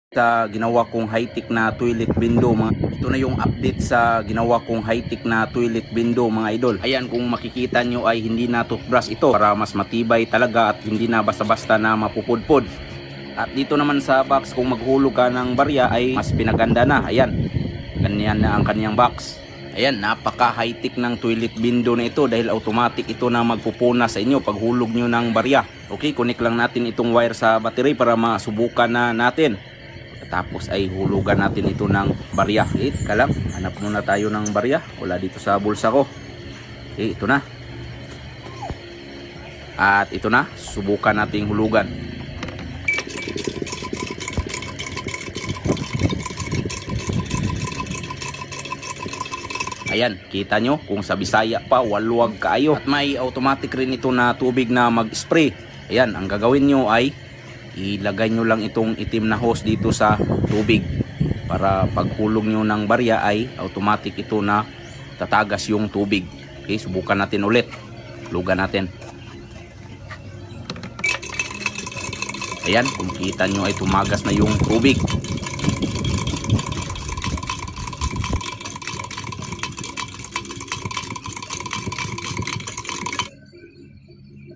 Sa ginawa kong high-tech na toilet window ito na yung update sa ginawa kong high-tech na toilet window mga idol. Ayan, kung makikita nyo ay hindi na toothbrush ito para mas matibay talaga at hindi na basta-basta na mapupudpod. At dito naman sa box, kung maghulog ka ng barya ay mas pinaganda na. Ayan, ganyan na ang kaniyang box. Ayan, napaka high-tech ng toilet window na ito dahil automatic ito na magpupuna sa inyo pag hulog nyo ng barya. Okay, connect lang natin itong wire sa battery para masubukan na natin. Tapos ay hulugan natin ito ng barya. Okay, kalam, hanap muna tayo ng barya. Wala dito sa bulsa ko. Okay, ito na. At ito na, subukan nating hulugan. Ayan, kita nyo kung sa Bisaya pa, waluwag kaayo. At may automatic rin ito na tubig na mag-spray. Ayan, ang gagawin nyo ay ilagay nyo lang itong itim na hose dito sa tubig para paghulog nyo ng barya ay automatic ito na tatagas yung tubig. Okay, subukan natin ulit. Hulugan natin. Ayan, kung kita nyo ay tumagas na yung tubig.